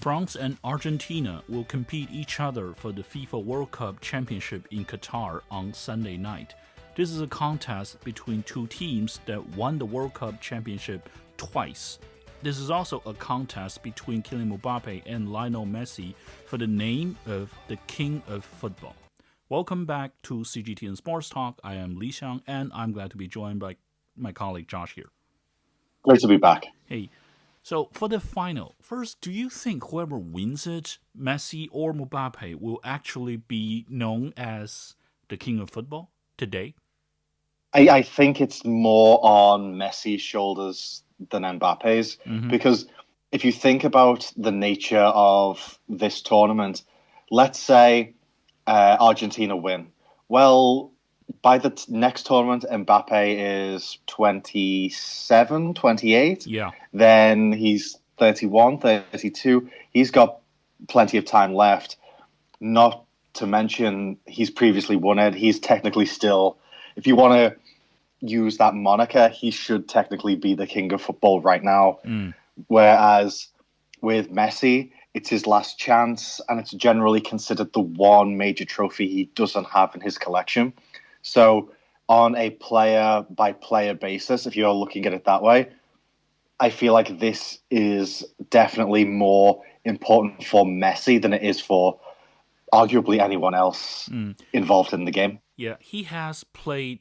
France and Argentina will compete each other for the FIFA World Cup championship in Qatar on Sunday night. This is a contest between two teams that won the World Cup championship twice. This is also a contest between Kylian Mbappe and Lionel Messi for the name of the King of Football. Welcome back to CGTN Sports Talk. I am Li Xiang, and I'm glad to be joined by my colleague Josh here. Great to be back. Hey, so for the final, first, do you think whoever wins it, Messi or Mbappe, will actually be known as the King of Football today? I think it's more on Messi's shoulders than Mbappe's, because if you think about the nature of this tournament, let's say Argentina win. Well, by the next tournament, Mbappe is 27, 28. Yeah. Then he's 31, 32. He's got plenty of time left. Not to mention, he's previously won it. He's technically still, if you want to use that moniker, he should technically be the king of football right now. Whereas with Messi, it's his last chance, and it's generally considered the one major trophy he doesn't have in his collection. So on a player-by-player basis, if you're looking at it that way, I feel like this is definitely more important for Messi than it is for arguably anyone else involved in the game. Yeah, he has played,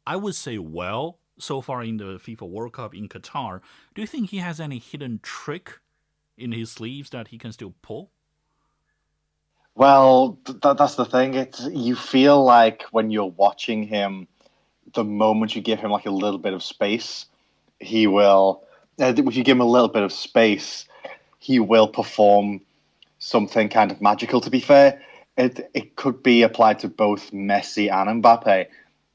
I would say, well so far in the FIFA World Cup in Qatar. Do you think he has any hidden trick in his sleeves that he can still pull? Well, that's the thing. You feel like when you're watching him, the moment you give him like a little bit of space, he will. If you give him a little bit of space, he will perform something kind of magical. To be fair, it could be applied to both Messi and Mbappe.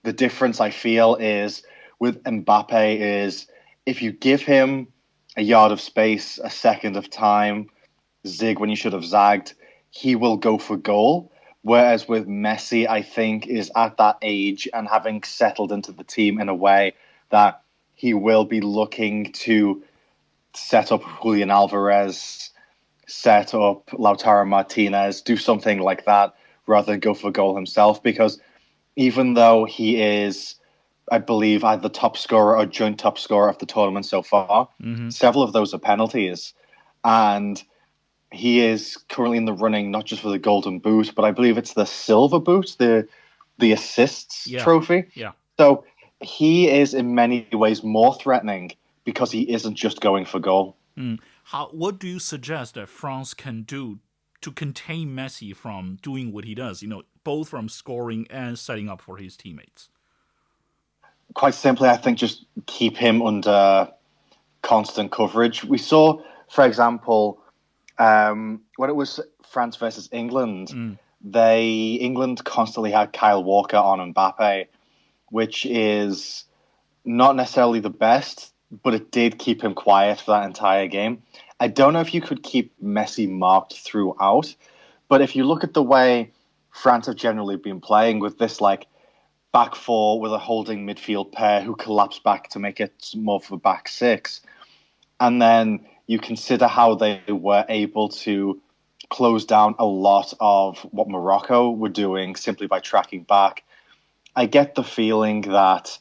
The difference I feel is with Mbappe is if you give him a yard of space, a second of time, zig when you should have zagged, he will go for goal. Whereas with Messi, I think, is at that age and having settled into the team in a way that he will be looking to set up Julian Alvarez, set up Lautaro Martinez, do something like that rather than go for goal himself. Because even though he is, I believe, either top scorer or joint top scorer of the tournament so far, several of those are penalties. And he is currently in the running, not just for the Golden Boot, but I believe it's the Silver Boot, the assists trophy. Yeah. So he is in many ways more threatening because he isn't just going for goal. What do you suggest that France can do to contain Messi from doing what he does, both from scoring and setting up for his teammates? Quite simply, I think just keep him under constant coverage. We saw, for example, when it was France versus England, England constantly had Kyle Walker on Mbappe, which is not necessarily the best, but it did keep him quiet for that entire game. I don't know if you could keep Messi marked throughout, but if you look at the way France have generally been playing with this back four with a holding midfield pair who collapse back to make it more of a back six, and then you consider how they were able to close down a lot of what Morocco were doing simply by tracking back. I get the feeling that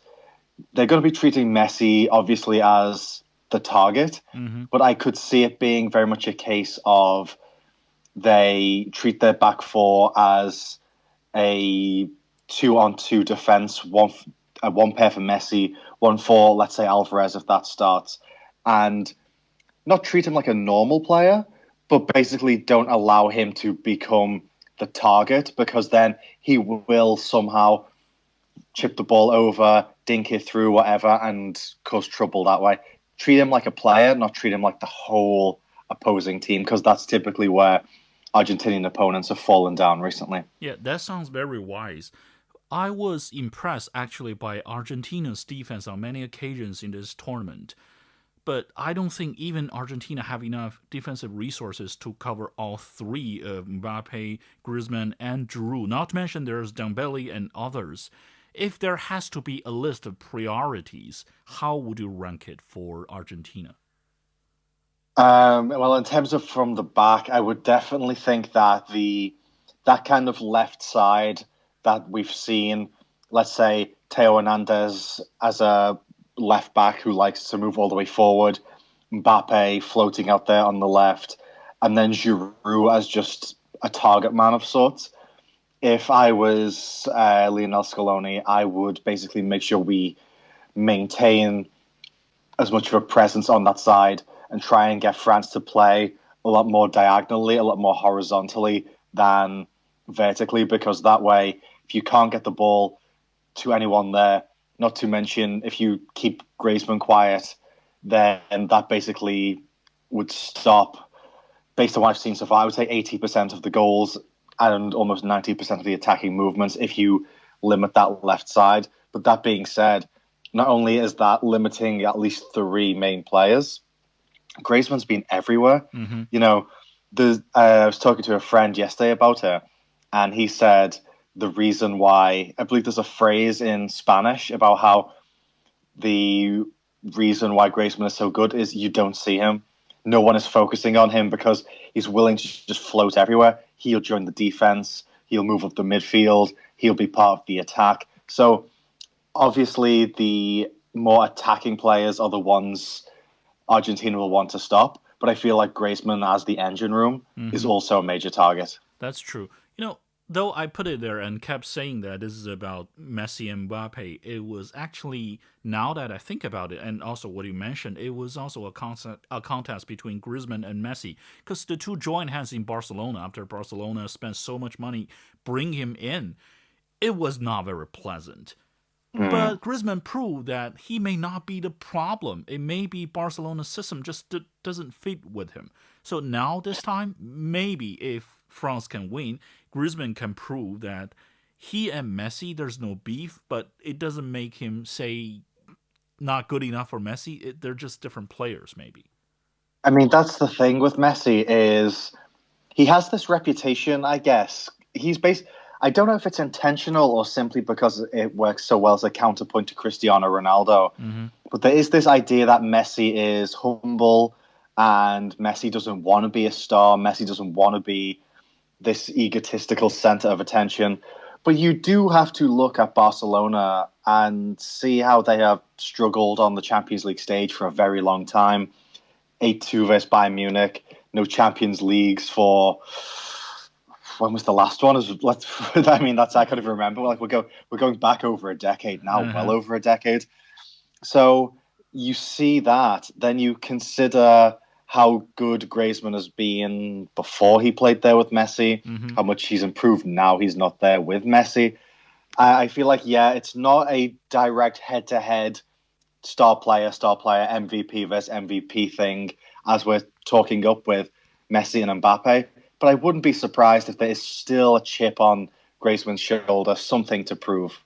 they're going to be treating Messi obviously as the target, but I could see it being very much a case of they treat their back four as a 2-on-2 defense, one pair for Messi, one for, let's say, Alvarez if that starts, and not treat him like a normal player, but basically don't allow him to become the target, because then he will somehow chip the ball over, dink it through, whatever, and cause trouble that way. Treat him like a player, not treat him like the whole opposing team, because that's typically where Argentinian opponents have fallen down recently. Yeah, that sounds very wise. I was impressed, actually, by Argentina's defense on many occasions in this tournament. But I don't think even Argentina have enough defensive resources to cover all three of Mbappe, Griezmann, and Giroud. Not to mention there's Dembele and others. If there has to be a list of priorities, how would you rank it for Argentina? Well, in terms of from the back, I would definitely think that that kind of left side that we've seen, let's say Theo Hernandez as a left back who likes to move all the way forward, Mbappe floating out there on the left, and then Giroud as just a target man of sorts. If I was Lionel Scaloni, I would basically make sure we maintain as much of a presence on that side and try and get France to play a lot more diagonally, a lot more horizontally than vertically, because that way, if you can't get the ball to anyone there, not to mention if you keep Griezmann quiet, then that basically would stop, based on what I've seen so far, I would say 80% of the goals and almost 90% of the attacking movements if you limit that left side. But that being said, not only is that limiting at least three main players, Griezmann's been everywhere. Mm-hmm. You know, I was talking to a friend yesterday about it, and he said the reason why, I believe there's a phrase in Spanish about how the reason why Griezmann is so good is you don't see him. No one is focusing on him because he's willing to just float everywhere. He'll join the defense. He'll move up the midfield. He'll be part of the attack. So obviously the more attacking players are the ones Argentina will want to stop. But I feel like Griezmann as the engine room is also a major target. That's true. Though I put it there and kept saying that this is about Messi and Mbappe, it was actually, now that I think about it, and also what you mentioned, it was also a contest between Griezmann and Messi, because the two joined hands in Barcelona after Barcelona spent so much money bring him in. It was not very pleasant. But Griezmann proved that he may not be the problem. It may be Barcelona's system just doesn't fit with him. So now this time, maybe if France can win, Griezmann can prove that he and Messi, there's no beef, but it doesn't make him say not good enough for Messi. They're just different players, maybe. I mean, that's the thing with Messi is he has this reputation, I guess. I don't know if it's intentional or simply because it works so well as a counterpoint to Cristiano Ronaldo. But there is this idea that Messi is humble and Messi doesn't want to be a star. Messi doesn't want to be this egotistical center of attention. But you do have to look at Barcelona and see how they have struggled on the Champions League stage for a very long time. 8-2 versus Bayern Munich, no Champions Leagues for... When was the last one? I can't even remember. Like we're going back over a decade now, well over a decade. So you see that, then you consider how good Griezmann has been before he played there with Messi, how much he's improved now he's not there with Messi. I feel like, it's not a direct head-to-head star player, MVP versus MVP thing, as we're talking up with Messi and Mbappe. But I wouldn't be surprised if there is still a chip on Griezmann's shoulder, something to prove.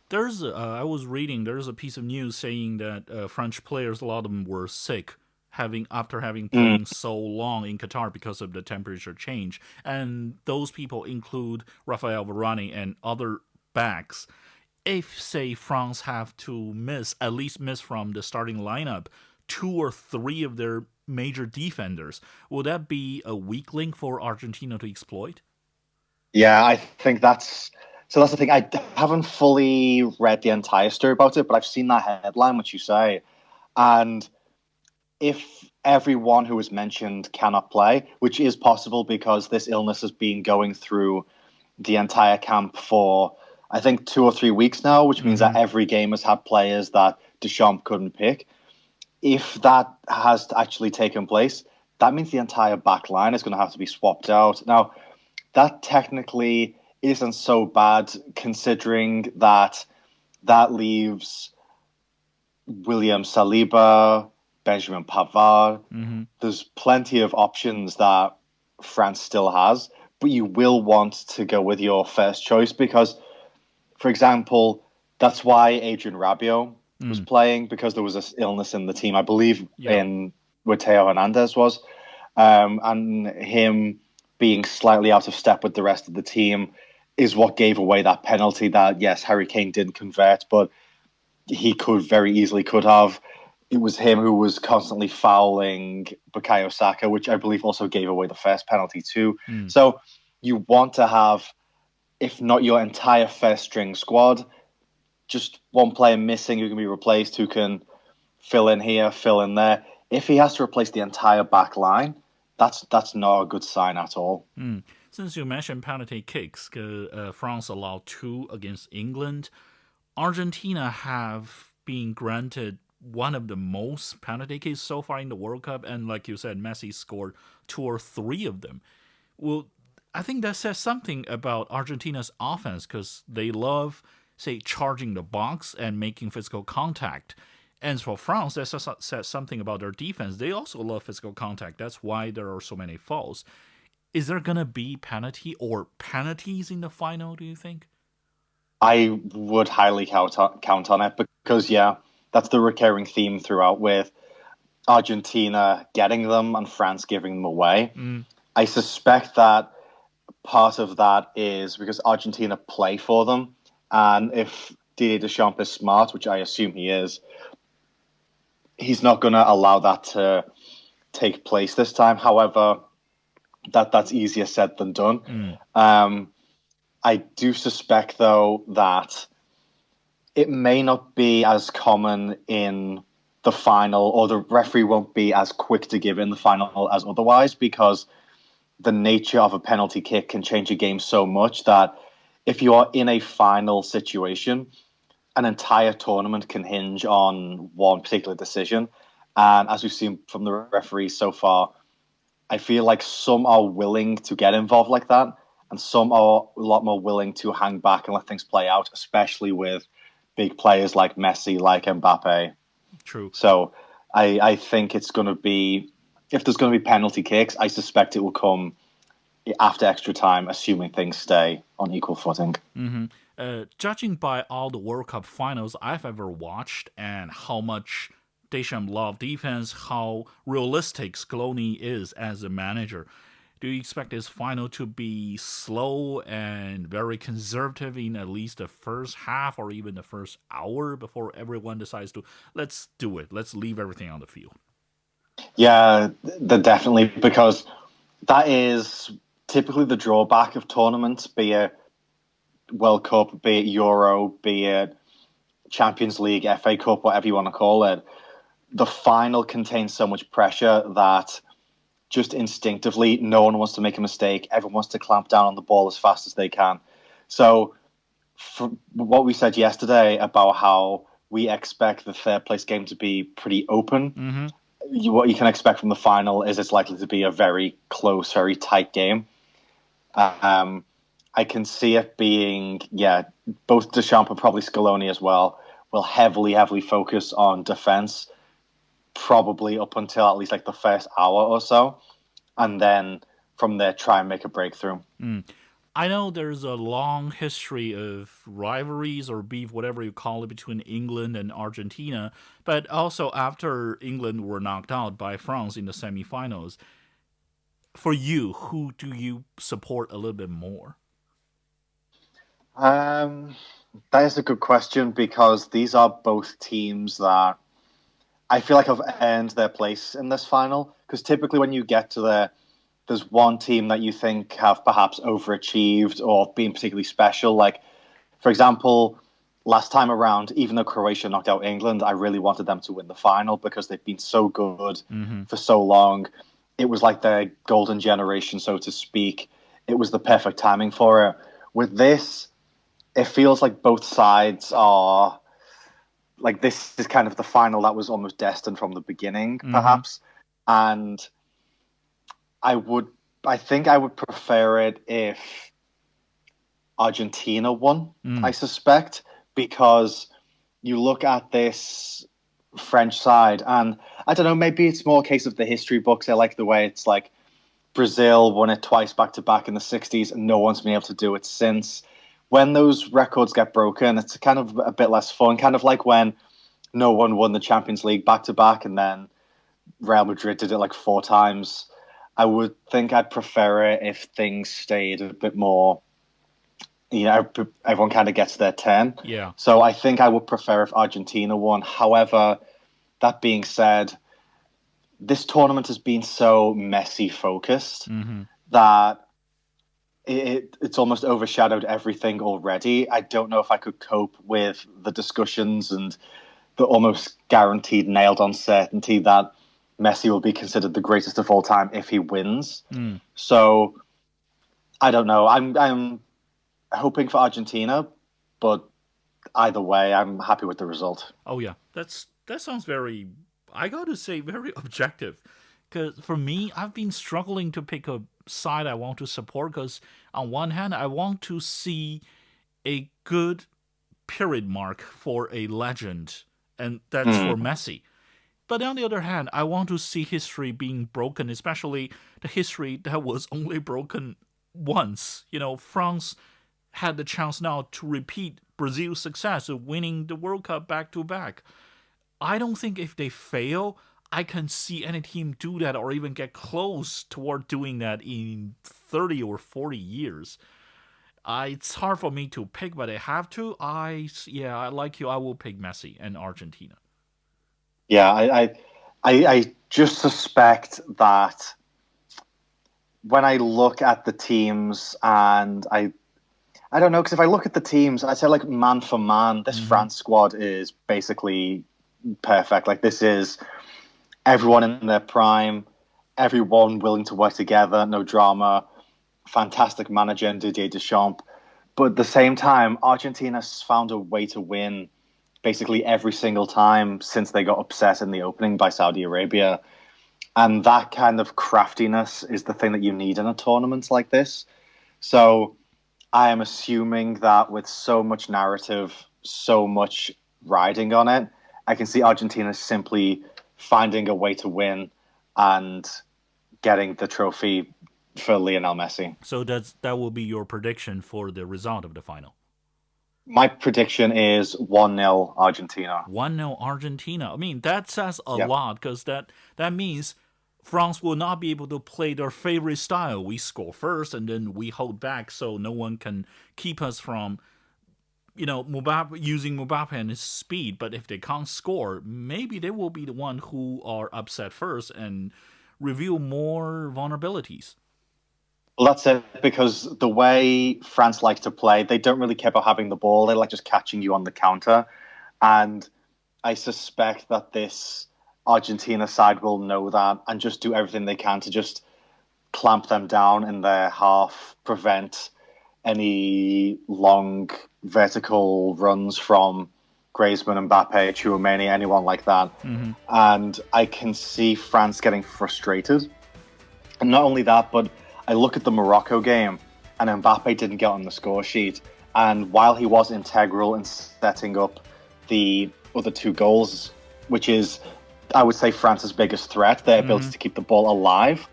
I was reading, there's a piece of news saying that French players, a lot of them were sick after having played so long in Qatar because of the temperature change. And those people include Raphael Varane and other backs. If, say, France have to at least miss from the starting lineup 2 or 3 of their major defenders, will that be a weak link for Argentina to exploit? Yeah, I think that's the thing. I haven't fully read the entire story about it, but I've seen that headline, which you say. And if everyone who was mentioned cannot play, which is possible because this illness has been going through the entire camp for, I think, 2 or 3 weeks now, which means that every game has had players that Deschamps couldn't pick. If that has actually taken place, that means the entire back line is going to have to be swapped out. Now, that technically isn't so bad, considering that leaves William Saliba, Benjamin Pavard. There's plenty of options that France still has, but you will want to go with your first choice because, for example, that's why Adrien Rabiot was playing, because there was this illness in the team, I believe, in where Theo Hernandez was, and him being slightly out of step with the rest of the team is what gave away that penalty that, yes, Harry Kane didn't convert, but he very easily could have. it was him who was constantly fouling Bukayo Saka, which I believe also gave away the first penalty too. So you want to have, if not your entire first string squad, just one player missing who can be replaced, who can fill in here, fill in there. If he has to replace the entire back line, that's not a good sign at all. Since you mentioned penalty kicks, France allowed 2 against England. Argentina have been granted one of the most penalty kicks so far in the World Cup, and like you said, Messi scored 2 or 3 of them. Well, I think that says something about Argentina's offense because they love, say, charging the box and making physical contact. And for France, that says something about their defense. They also love physical contact. That's why there are so many fouls. Is there going to be penalty or penalties in the final, do you think? I would highly count on it because, that's the recurring theme throughout, with Argentina getting them and France giving them away. I suspect that part of that is because Argentina play for them. And if Didier Deschamps is smart, which I assume he is, he's not going to allow that to take place this time. However, that's easier said than done. I do suspect, though, that it may not be as common in the final, or the referee won't be as quick to give in the final as otherwise, because the nature of a penalty kick can change a game so much that if you are in a final situation, an entire tournament can hinge on one particular decision. And as we've seen from the referees so far, I feel like some are willing to get involved like that, and some are a lot more willing to hang back and let things play out, especially with big players like Messi, like Mbappe. True. So I think it's going to be, if there's going to be penalty kicks, I suspect it will come after extra time, assuming things stay on equal footing. Judging by all the World Cup finals I've ever watched and how much Deschamps loved defense, how realistic Scaloni is as a manager, do you expect this final to be slow and very conservative in at least the first half or even the first hour before everyone decides to, let's do it, let's leave everything on the field? Yeah, definitely, because that is typically the drawback of tournaments, be it World Cup, be it Euro, be it Champions League, FA Cup, whatever you want to call it. The final contains so much pressure that just instinctively no one wants to make a mistake. Everyone wants to clamp down on the ball as fast as they can. So for what we said yesterday about how we expect the third place game to be pretty open, what you can expect from the final is it's likely to be a very close, very tight game. I can see it being, both Deschamps and probably Scaloni as well will heavily focus on defense, probably up until at least like the first hour or so, and then from there try and make a breakthrough. I know there's a long history of rivalries or beef, whatever you call it, between England and Argentina, but also after England were knocked out by France in the semifinals, for you, who do you support a little bit more? That is a good question, because these are both teams that I feel like have earned their place in this final. Because typically when you get to there's one team that you think have perhaps overachieved or been particularly special. Like, for example, last time around, even though Croatia knocked out England, I really wanted them to win the final because they've been so good for so long. It was like their golden generation, so to speak. It was the perfect timing for it. With this, it feels like both sides are like, this is kind of the final that was almost destined from the beginning, perhaps. And I think I would prefer it if Argentina won, I suspect, because you look at this French side, and I don't know, maybe it's more a case of the history books. I like the way it's like Brazil won it twice back-to-back in the 60s, and no one's been able to do it since. When those records get broken, it's kind of a bit less fun, kind of like when no one won the Champions League back-to-back, and then Real Madrid did it like 4 times. I would think I'd prefer it if things stayed a bit more, everyone kind of gets their turn. Yeah. So I think I would prefer if Argentina won. However, that being said, this tournament has been so Messi focused that it's almost overshadowed everything already. I don't know if I could cope with the discussions and the almost guaranteed nailed on certainty that Messi will be considered the greatest of all time if he wins. So I don't know. I'm hoping for Argentina, but either way, I'm happy with the result. Oh yeah, that sounds very, I got to say, very objective. Because for me, I've been struggling to pick a side I want to support. Because on one hand, I want to see a good period mark for a legend, and that's for Messi. But on the other hand, I want to see history being broken, especially the history that was only broken once. France had the chance now to repeat Brazil's success of winning the World Cup back-to-back. I don't think if they fail, I can see any team do that or even get close toward doing that in 30 or 40 years. It's hard for me to pick, but I have to. I like you. I will pick Messi and Argentina. Yeah, I just suspect that when I look at the teams, and I don't know, because if I look at the teams, I say like man for man, this France squad is basically perfect. Like this is everyone in their prime, everyone willing to work together, no drama, fantastic manager in Didier Deschamps. But at the same time, Argentina's found a way to win basically every single time since they got upset in the opening by Saudi Arabia. And that kind of craftiness is the thing that you need in a tournament like this. So I am assuming that with so much narrative, so much riding on it, I can see Argentina simply finding a way to win and getting the trophy for Lionel Messi. So that will be your prediction for the result of the final? My prediction is 1-0 Argentina. 1-0 Argentina. I mean, that says a lot, because that means France will not be able to play their favorite style. We score first and then we hold back so no one can keep us from, Mbappe, using Mbappe and his speed. But if they can't score, maybe they will be the one who are upset first and reveal more vulnerabilities. Well, that's it, because the way France likes to play, they don't really care about having the ball. They like just catching you on the counter. And I suspect that this Argentina side will know that and just do everything they can to just clamp them down in their half, prevent any long vertical runs from Griezmann, Mbappe, Tchouaméni, anyone like that. And I can see France getting frustrated. And not only that, but I look at the Morocco game, and Mbappe didn't get on the score sheet. And while he was integral in setting up the other two goals, which is, I would say, France's biggest threat, their ability to keep the ball alive,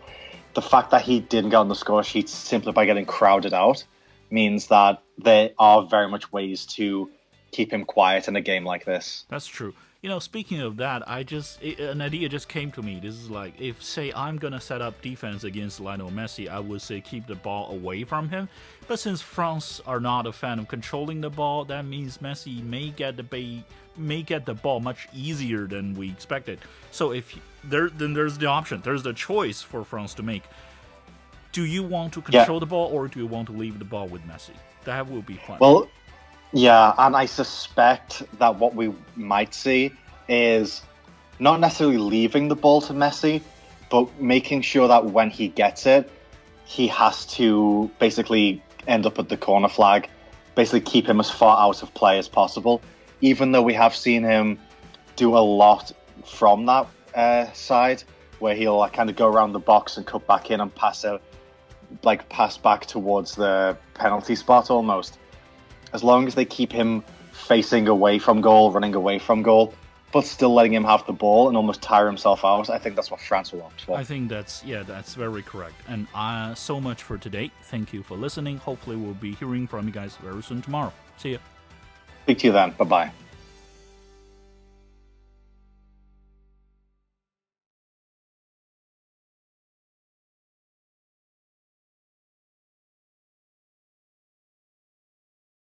the fact that he didn't get on the score sheet simply by getting crowded out means that there are very much ways to keep him quiet in a game like this. That's true. Speaking of that, an idea just came to me. This is like, if, say, I'm going to set up defense against Lionel Messi, I would say keep the ball away from him. But since France are not a fan of controlling the ball, that means Messi may get the ball much easier than we expected. So then there's the option. There's the choice for France to make. Do you want to control the ball, or do you want to leave the ball with Messi? That will be fun. Well, yeah, and I suspect that what we might see is not necessarily leaving the ball to Messi, but making sure that when he gets it, he has to basically end up at the corner flag, basically keep him as far out of play as possible, even though we have seen him do a lot from that side, where he'll kind of go around the box and cut back in and pass back towards the penalty spot almost. As long as they keep him facing away from goal, running away from goal, but still letting him have the ball and almost tire himself out, I think that's what France will opt for. I think that's very correct. And so much for today. Thank you for listening. Hopefully we'll be hearing from you guys very soon tomorrow. See ya. Speak to you then. Bye-bye.